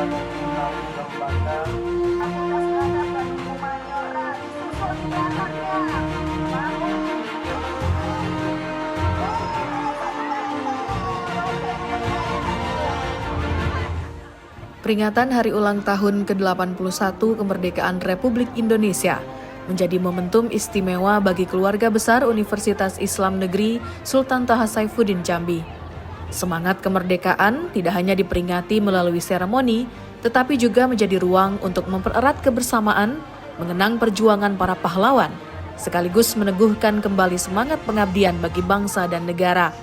melalui lembaga Fakultas Gagak dan Humaniora disusul di belakangnya. Peringatan Hari Ulang Tahun ke-81 Kemerdekaan Republik Indonesia menjadi momentum istimewa bagi keluarga besar Universitas Islam Negeri Sultan Taha Saifuddin Jambi. Semangat kemerdekaan tidak hanya diperingati melalui seremoni, tetapi juga menjadi ruang untuk mempererat kebersamaan, mengenang perjuangan para pahlawan, sekaligus meneguhkan kembali semangat pengabdian bagi bangsa dan negara.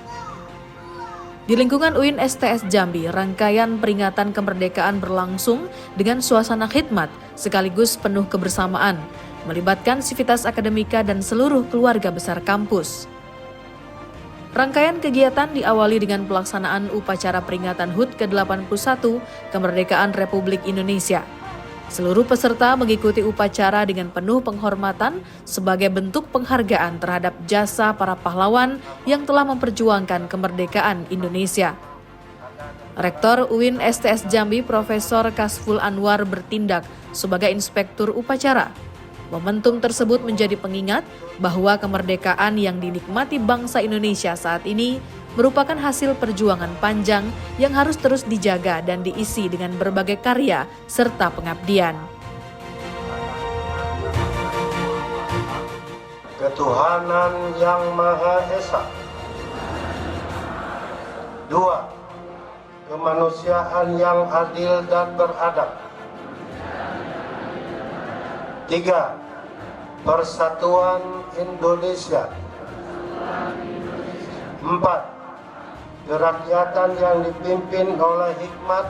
Di lingkungan UIN STS Jambi, rangkaian peringatan kemerdekaan berlangsung dengan suasana khidmat sekaligus penuh kebersamaan, melibatkan sivitas akademika dan seluruh keluarga besar kampus. Rangkaian kegiatan diawali dengan pelaksanaan upacara peringatan HUT ke-81 Kemerdekaan Republik Indonesia. Seluruh peserta mengikuti upacara dengan penuh penghormatan sebagai bentuk penghargaan terhadap jasa para pahlawan yang telah memperjuangkan kemerdekaan Indonesia. Rektor UIN STS Jambi Profesor Kasful Anwar bertindak sebagai inspektur upacara. Momentum tersebut menjadi pengingat bahwa kemerdekaan yang dinikmati bangsa Indonesia saat ini merupakan hasil perjuangan panjang yang harus terus dijaga dan diisi dengan berbagai karya serta pengabdian. Ketuhanan yang Maha Esa. 2. Kemanusiaan yang adil dan beradab. 3. Persatuan Indonesia. 4. Kerakyatan yang dipimpin oleh hikmat,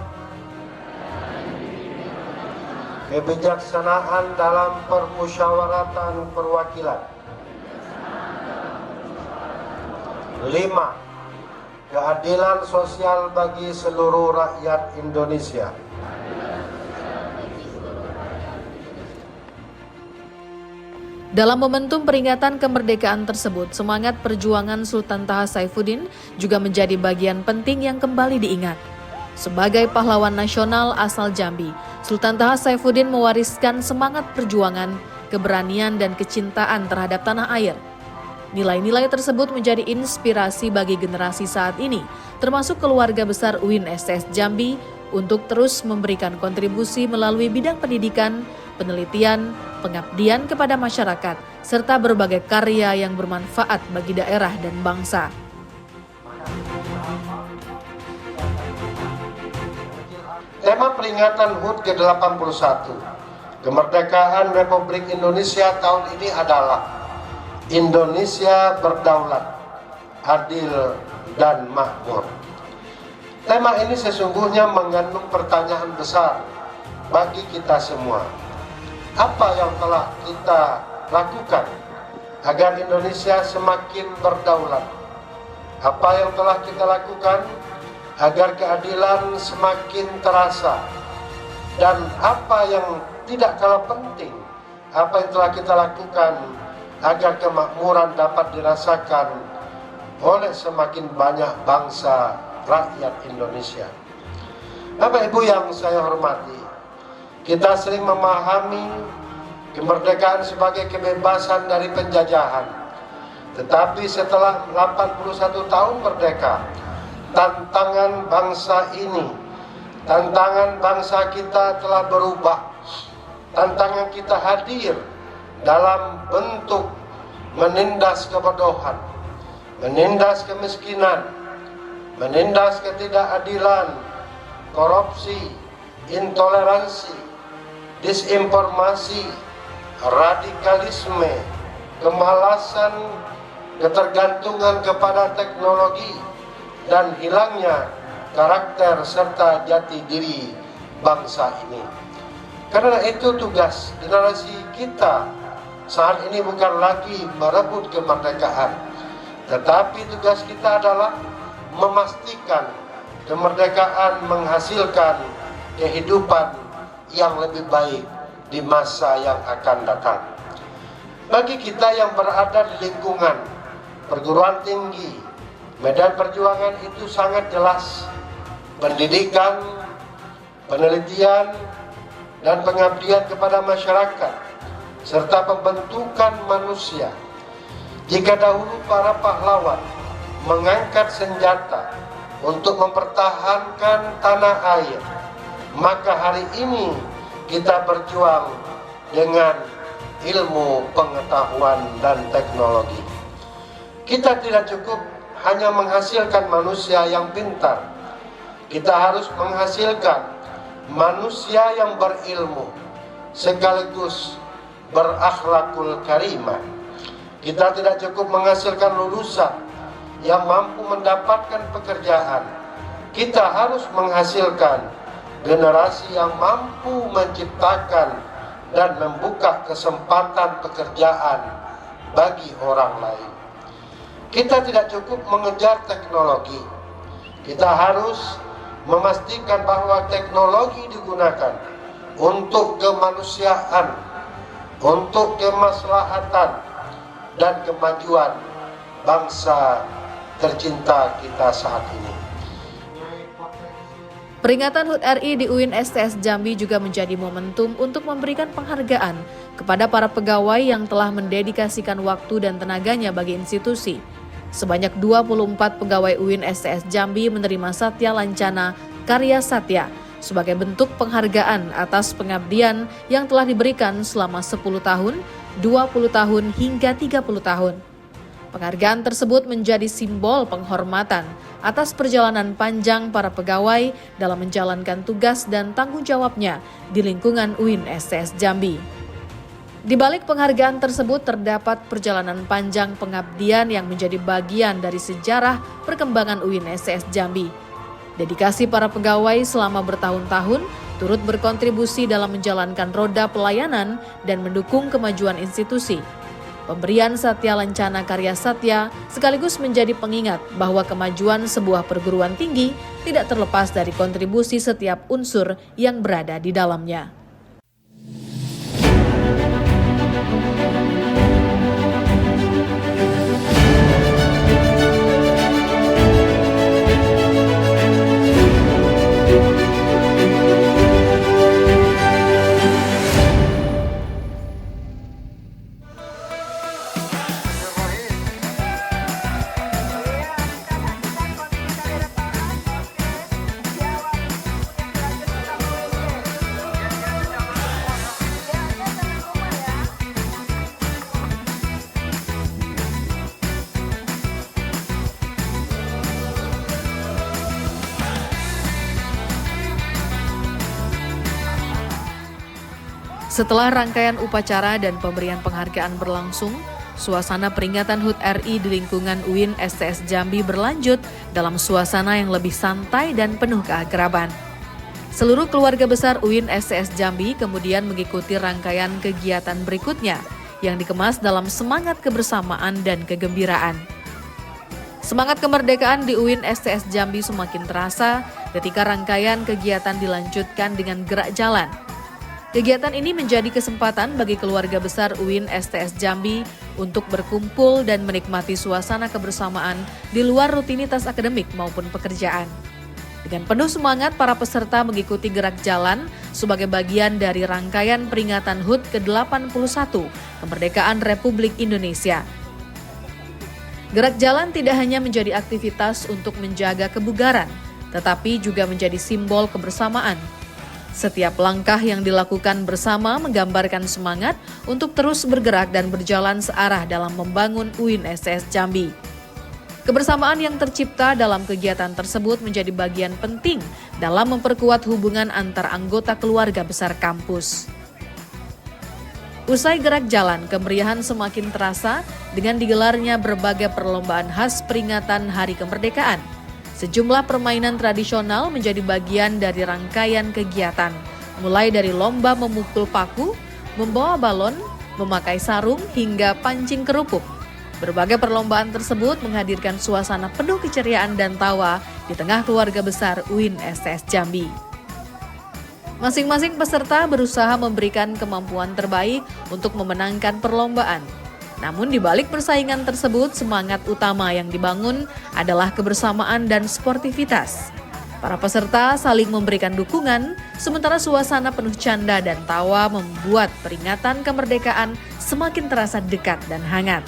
kebijaksanaan dalam permusyawaratan perwakilan. 5. Keadilan sosial bagi seluruh rakyat Indonesia. Dalam momentum peringatan kemerdekaan tersebut, semangat perjuangan Sultan Taha Saifuddin juga menjadi bagian penting yang kembali diingat. Sebagai pahlawan nasional asal Jambi, Sultan Taha Saifuddin mewariskan semangat perjuangan, keberanian, dan kecintaan terhadap tanah air. Nilai-nilai tersebut menjadi inspirasi bagi generasi saat ini, termasuk keluarga besar UIN STS Jambi, untuk terus memberikan kontribusi melalui bidang pendidikan, penelitian, pengabdian kepada masyarakat, serta berbagai karya yang bermanfaat bagi daerah dan bangsa. Tema peringatan HUT ke-81 Kemerdekaan Republik Indonesia tahun ini adalah Indonesia berdaulat, adil, dan makmur. Tema ini sesungguhnya mengandung pertanyaan besar bagi kita semua. Apa yang telah kita lakukan agar Indonesia semakin berdaulat? Apa yang telah kita lakukan agar keadilan semakin terasa? Dan apa yang tidak kalah penting, apa yang telah kita lakukan agar kemakmuran dapat dirasakan oleh semakin banyak bangsa rakyat Indonesia? Bapak Ibu yang saya hormati, kita sering memahami kemerdekaan sebagai kebebasan dari penjajahan. Tetapi setelah 81 tahun merdeka, tantangan bangsa ini, tantangan bangsa kita telah berubah. Tantangan kita hadir dalam bentuk menindas kebodohan, menindas kemiskinan, menindas ketidakadilan, korupsi, intoleransi, disinformasi, radikalisme, kemalasan, ketergantungan kepada teknologi, dan hilangnya karakter serta jati diri bangsa ini. Karena itu tugas generasi kita saat ini bukan lagi merebut kemerdekaan, tetapi tugas kita adalah memastikan kemerdekaan menghasilkan kehidupan yang lebih baik di masa yang akan datang. Bagi kita yang berada di lingkungan perguruan tinggi, medan perjuangan itu sangat jelas. Pendidikan penelitian, dan pengabdian kepada masyarakat, serta pembentukan manusia. Jika dahulu para pahlawan mengangkat senjata untuk mempertahankan tanah air, maka hari ini kita berjuang dengan ilmu, pengetahuan, dan teknologi. Kita tidak cukup hanya menghasilkan manusia yang pintar. Kita harus menghasilkan manusia yang berilmu sekaligus berakhlakul karimah. Kita tidak cukup menghasilkan lulusan yang mampu mendapatkan pekerjaan. Kita harus menghasilkan generasi yang mampu menciptakan dan membuka kesempatan pekerjaan bagi orang lain. Kita tidak cukup mengejar teknologi. Kita harus memastikan bahwa teknologi digunakan untuk kemanusiaan, untuk kemaslahatan dan kemajuan bangsa tercinta kita saat ini. Peringatan HUT RI di UIN STS Jambi juga menjadi momentum untuk memberikan penghargaan kepada para pegawai yang telah mendedikasikan waktu dan tenaganya bagi institusi. Sebanyak 24 pegawai UIN STS Jambi menerima Satya Lancana Karya Satya sebagai bentuk penghargaan atas pengabdian yang telah diberikan selama 10 tahun, 20 tahun hingga 30 tahun. Penghargaan tersebut menjadi simbol penghormatan atas perjalanan panjang para pegawai dalam menjalankan tugas dan tanggung jawabnya di lingkungan UIN STS Jambi. Di balik penghargaan tersebut terdapat perjalanan panjang pengabdian yang menjadi bagian dari sejarah perkembangan UIN STS Jambi. Dedikasi para pegawai selama bertahun-tahun turut berkontribusi dalam menjalankan roda pelayanan dan mendukung kemajuan institusi. Pemberian Satya Lancana Karya Satya sekaligus menjadi pengingat bahwa kemajuan sebuah perguruan tinggi tidak terlepas dari kontribusi setiap unsur yang berada di dalamnya. Setelah rangkaian upacara dan pemberian penghargaan berlangsung, suasana peringatan HUT RI di lingkungan UIN STS Jambi berlanjut dalam suasana yang lebih santai dan penuh keakraban. Seluruh keluarga besar UIN STS Jambi kemudian mengikuti rangkaian kegiatan berikutnya yang dikemas dalam semangat kebersamaan dan kegembiraan. Semangat kemerdekaan di UIN STS Jambi semakin terasa ketika rangkaian kegiatan dilanjutkan dengan gerak jalan. Kegiatan ini menjadi kesempatan bagi keluarga besar UIN STS Jambi untuk berkumpul dan menikmati suasana kebersamaan di luar rutinitas akademik maupun pekerjaan. Dengan penuh semangat, para peserta mengikuti gerak jalan sebagai bagian dari rangkaian peringatan HUT ke-81 Kemerdekaan Republik Indonesia. Gerak jalan tidak hanya menjadi aktivitas untuk menjaga kebugaran, tetapi juga menjadi simbol kebersamaan. Setiap langkah yang dilakukan bersama menggambarkan semangat untuk terus bergerak dan berjalan searah dalam membangun UIN STS Jambi. Kebersamaan yang tercipta dalam kegiatan tersebut menjadi bagian penting dalam memperkuat hubungan antar anggota keluarga besar kampus. Usai gerak jalan, kemeriahan semakin terasa dengan digelarnya berbagai perlombaan khas peringatan Hari Kemerdekaan. Sejumlah permainan tradisional menjadi bagian dari rangkaian kegiatan, mulai dari lomba memukul paku, membawa balon, memakai sarung, hingga pancing kerupuk. Berbagai perlombaan tersebut menghadirkan suasana penuh keceriaan dan tawa di tengah keluarga besar UIN STS Jambi. Masing-masing peserta berusaha memberikan kemampuan terbaik untuk memenangkan perlombaan. Namun di balik persaingan tersebut, semangat utama yang dibangun adalah kebersamaan dan sportivitas. Para peserta saling memberikan dukungan, sementara suasana penuh canda dan tawa membuat peringatan kemerdekaan semakin terasa dekat dan hangat.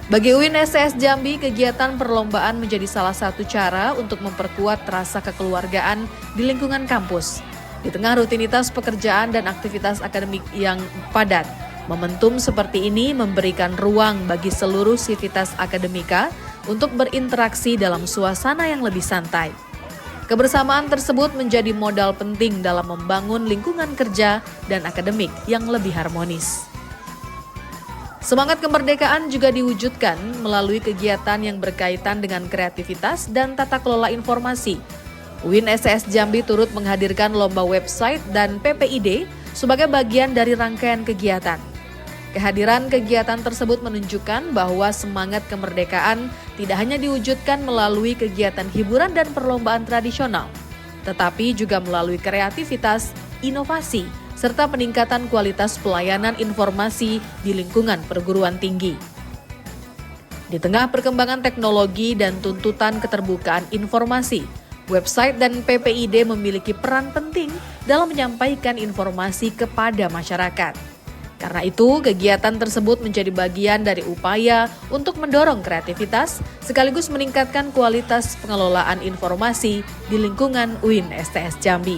Bagi UIN STS Jambi, kegiatan perlombaan menjadi salah satu cara untuk memperkuat rasa kekeluargaan di lingkungan kampus. Di tengah rutinitas pekerjaan dan aktivitas akademik yang padat, momentum seperti ini memberikan ruang bagi seluruh sivitas akademika untuk berinteraksi dalam suasana yang lebih santai. Kebersamaan tersebut menjadi modal penting dalam membangun lingkungan kerja dan akademik yang lebih harmonis. Semangat kemerdekaan juga diwujudkan melalui kegiatan yang berkaitan dengan kreativitas dan tata kelola informasi. UIN STS Jambi turut menghadirkan lomba website dan PPID sebagai bagian dari rangkaian kegiatan. Kehadiran kegiatan tersebut menunjukkan bahwa semangat kemerdekaan tidak hanya diwujudkan melalui kegiatan hiburan dan perlombaan tradisional, tetapi juga melalui kreativitas, inovasi, serta peningkatan kualitas pelayanan informasi di lingkungan perguruan tinggi. Di tengah perkembangan teknologi dan tuntutan keterbukaan informasi, website dan PPID memiliki peran penting dalam menyampaikan informasi kepada masyarakat. Karena itu, kegiatan tersebut menjadi bagian dari upaya untuk mendorong kreativitas sekaligus meningkatkan kualitas pengelolaan informasi di lingkungan UIN STS Jambi.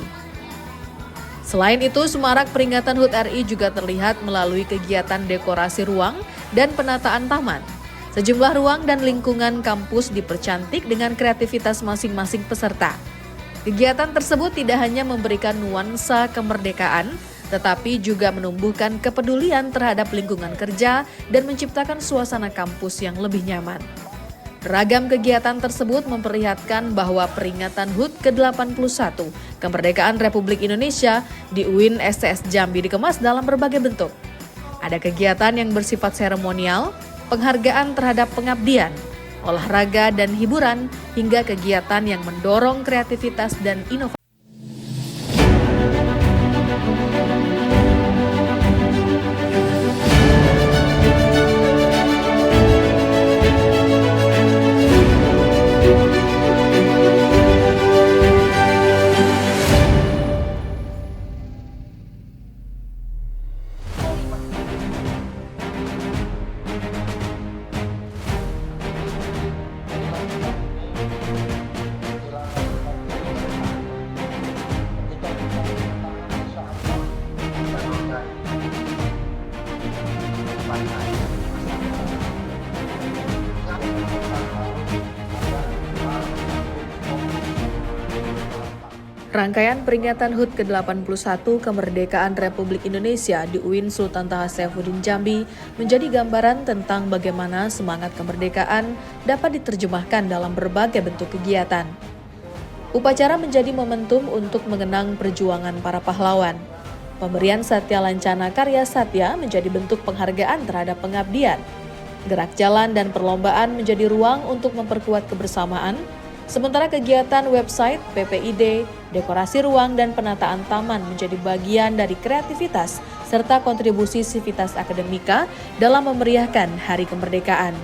Selain itu, semarak peringatan HUT RI juga terlihat melalui kegiatan dekorasi ruang dan penataan taman. Sejumlah ruang dan lingkungan kampus dipercantik dengan kreativitas masing-masing peserta. Kegiatan tersebut tidak hanya memberikan nuansa kemerdekaan, tetapi juga menumbuhkan kepedulian terhadap lingkungan kerja dan menciptakan suasana kampus yang lebih nyaman. Beragam kegiatan tersebut memperlihatkan bahwa peringatan HUT ke-81 Kemerdekaan Republik Indonesia di UIN STS Jambi dikemas dalam berbagai bentuk. Ada kegiatan yang bersifat seremonial, penghargaan terhadap pengabdian, olahraga dan hiburan, hingga kegiatan yang mendorong kreativitas dan inovasi. Rangkaian peringatan HUT ke-81 Kemerdekaan Republik Indonesia di UIN Sultan Taha Saifuddin Jambi menjadi gambaran tentang bagaimana semangat kemerdekaan dapat diterjemahkan dalam berbagai bentuk kegiatan. Upacara menjadi momentum untuk mengenang perjuangan para pahlawan. Pemberian Satya Lancana Karya Satya menjadi bentuk penghargaan terhadap pengabdian. Gerak jalan dan perlombaan menjadi ruang untuk memperkuat kebersamaan, sementara kegiatan website, PPID, dekorasi ruang, dan penataan taman menjadi bagian dari kreativitas serta kontribusi sivitas akademika dalam memeriahkan Hari Kemerdekaan.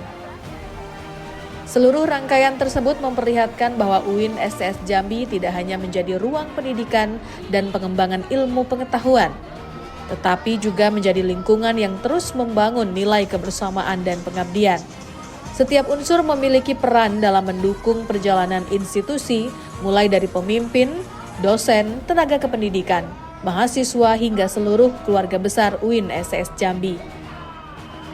Seluruh rangkaian tersebut memperlihatkan bahwa UIN STS Jambi tidak hanya menjadi ruang pendidikan dan pengembangan ilmu pengetahuan, tetapi juga menjadi lingkungan yang terus membangun nilai kebersamaan dan pengabdian. Setiap unsur memiliki peran dalam mendukung perjalanan institusi, mulai dari pemimpin, dosen, tenaga kependidikan, mahasiswa, hingga seluruh keluarga besar UIN STS Jambi.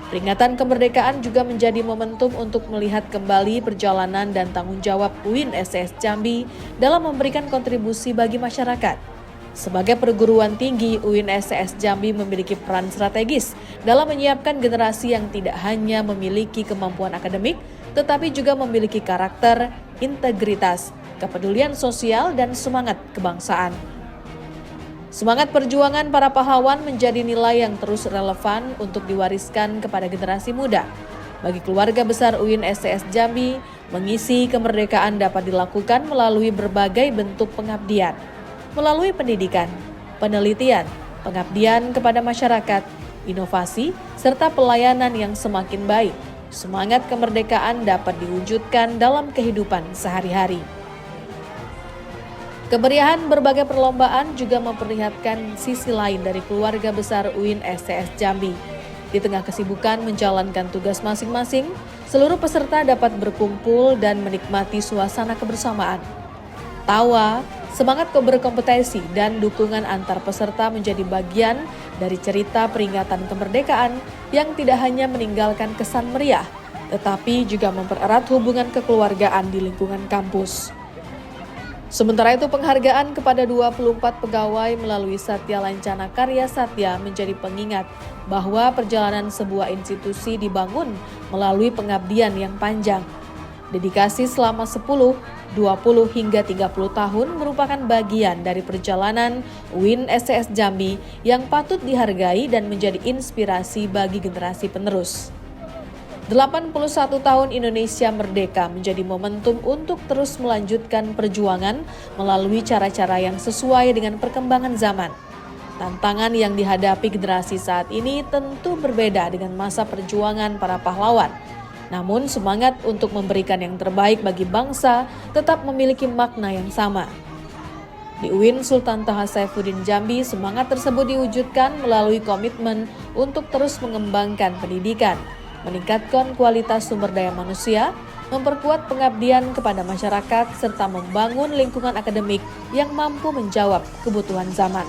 Peringatan kemerdekaan juga menjadi momentum untuk melihat kembali perjalanan dan tanggung jawab UIN STS Jambi dalam memberikan kontribusi bagi masyarakat. Sebagai perguruan tinggi, UIN STS Jambi memiliki peran strategis dalam menyiapkan generasi yang tidak hanya memiliki kemampuan akademik, tetapi juga memiliki karakter, integritas, kepedulian sosial, dan semangat kebangsaan. Semangat perjuangan para pahlawan menjadi nilai yang terus relevan untuk diwariskan kepada generasi muda. Bagi keluarga besar UIN STS Jambi, mengisi kemerdekaan dapat dilakukan melalui berbagai bentuk pengabdian, melalui pendidikan, penelitian, pengabdian kepada masyarakat, inovasi, serta pelayanan yang semakin baik. Semangat kemerdekaan dapat diwujudkan dalam kehidupan sehari-hari. Kemeriahan berbagai perlombaan juga memperlihatkan sisi lain dari keluarga besar UIN STS Jambi. Di tengah kesibukan menjalankan tugas masing-masing, seluruh peserta dapat berkumpul dan menikmati suasana kebersamaan. Tawa, semangat berkompetisi, dan dukungan antar peserta menjadi bagian dari cerita peringatan kemerdekaan yang tidak hanya meninggalkan kesan meriah, tetapi juga mempererat hubungan kekeluargaan di lingkungan kampus. Sementara itu, penghargaan kepada 24 pegawai melalui Satya Lancana Karya Satya menjadi pengingat bahwa perjalanan sebuah institusi dibangun melalui pengabdian yang panjang. Dedikasi selama 10, 20 hingga 30 tahun merupakan bagian dari perjalanan UIN STS Jambi yang patut dihargai dan menjadi inspirasi bagi generasi penerus. 81 tahun Indonesia merdeka menjadi momentum untuk terus melanjutkan perjuangan melalui cara-cara yang sesuai dengan perkembangan zaman. Tantangan yang dihadapi generasi saat ini tentu berbeda dengan masa perjuangan para pahlawan. Namun semangat untuk memberikan yang terbaik bagi bangsa tetap memiliki makna yang sama. Di UIN Sultan Taha Saifuddin Jambi, semangat tersebut diwujudkan melalui komitmen untuk terus mengembangkan pendidikan, meningkatkan kualitas sumber daya manusia, memperkuat pengabdian kepada masyarakat, serta membangun lingkungan akademik yang mampu menjawab kebutuhan zaman.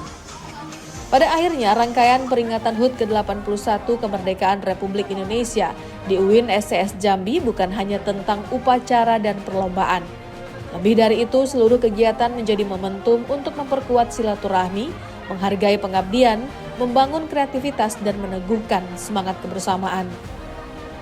Pada akhirnya, rangkaian peringatan HUT ke-81 Kemerdekaan Republik Indonesia di UIN STS Jambi bukan hanya tentang upacara dan perlombaan. Lebih dari itu, seluruh kegiatan menjadi momentum untuk memperkuat silaturahmi, menghargai pengabdian, membangun kreativitas, dan meneguhkan semangat kebersamaan.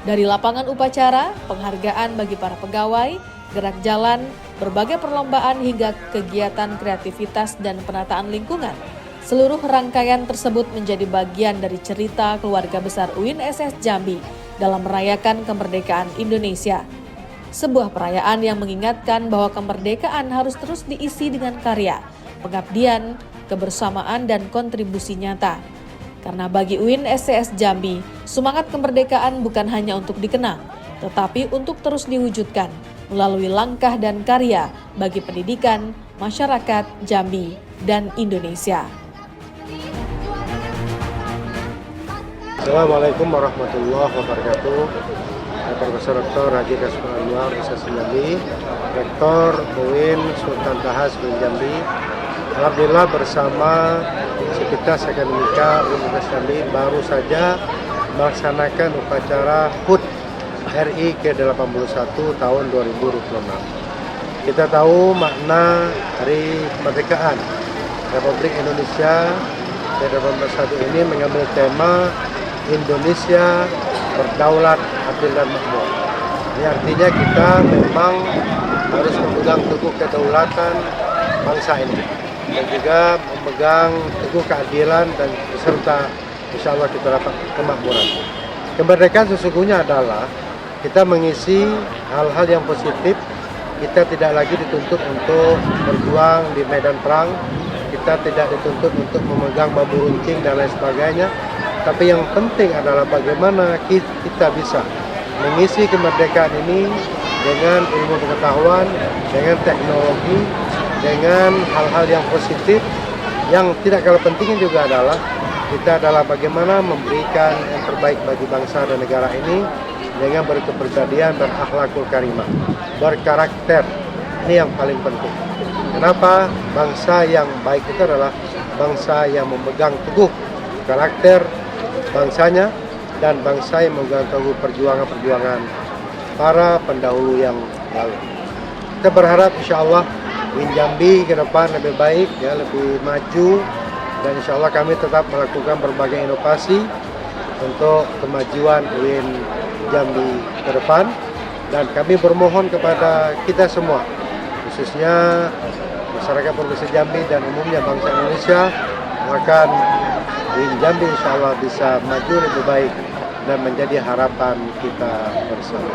Dari lapangan upacara, penghargaan bagi para pegawai, gerak jalan, berbagai perlombaan hingga kegiatan kreativitas dan penataan lingkungan, seluruh rangkaian tersebut menjadi bagian dari cerita keluarga besar UIN STS Jambi dalam merayakan kemerdekaan Indonesia. Sebuah perayaan yang mengingatkan bahwa kemerdekaan harus terus diisi dengan karya, pengabdian, kebersamaan, dan kontribusi nyata. Karena bagi UIN STS Jambi, semangat kemerdekaan bukan hanya untuk dikenang, tetapi untuk terus diwujudkan melalui langkah dan karya bagi pendidikan, masyarakat, Jambi, dan Indonesia. Assalamualaikum warahmatullahi wabarakatuh. Profesor Dr. Haji Kasbul Anwar, Ustaz Jambi, Rektor UIN Sultan Taha Saifuddin Jambi. Alhamdulillah bersama Sivitas Akademika Universitas Jambi baru saja melaksanakan upacara HUT RI ke-81 tahun 2026. Kita tahu makna Hari Kemerdekaan Republik Indonesia ke-81 ini mengambil tema Indonesia berdaulat, adil, dan makmur. Ini artinya kita memang harus memegang teguh kedaulatan bangsa ini dan juga memegang teguh keadilan dan beserta insya Allah kita dapat kemakmuran. Kemerdekaan sesungguhnya adalah kita mengisi hal-hal yang positif. Kita tidak lagi dituntut untuk berjuang di medan perang, kita tidak dituntut untuk memegang bambu runcing dan lain sebagainya. Tapi yang penting adalah bagaimana kita bisa mengisi kemerdekaan ini dengan ilmu pengetahuan, dengan teknologi, dengan hal-hal yang positif. Yang tidak kalah pentingnya juga adalah kita adalah bagaimana memberikan yang terbaik bagi bangsa dan negara ini dengan berkepribadian, berakhlakul karimah, berkarakter. Ini yang paling penting. Kenapa? Bangsa yang baik itu adalah bangsa yang memegang teguh karakter bangsanya dan bangsa yang memegang teguh perjuangan-perjuangan para pendahulu yang lalu. Kita berharap insya Allah UIN Jambi ke depan lebih baik, ya, lebih maju, dan insya Allah kami tetap melakukan berbagai inovasi untuk kemajuan UIN Jambi ke depan, dan kami bermohon kepada kita semua, khususnya masyarakat Provinsi Jambi dan umumnya bangsa Indonesia, akan UIN Jambi insya Allah bisa maju lebih baik dan menjadi harapan kita bersama.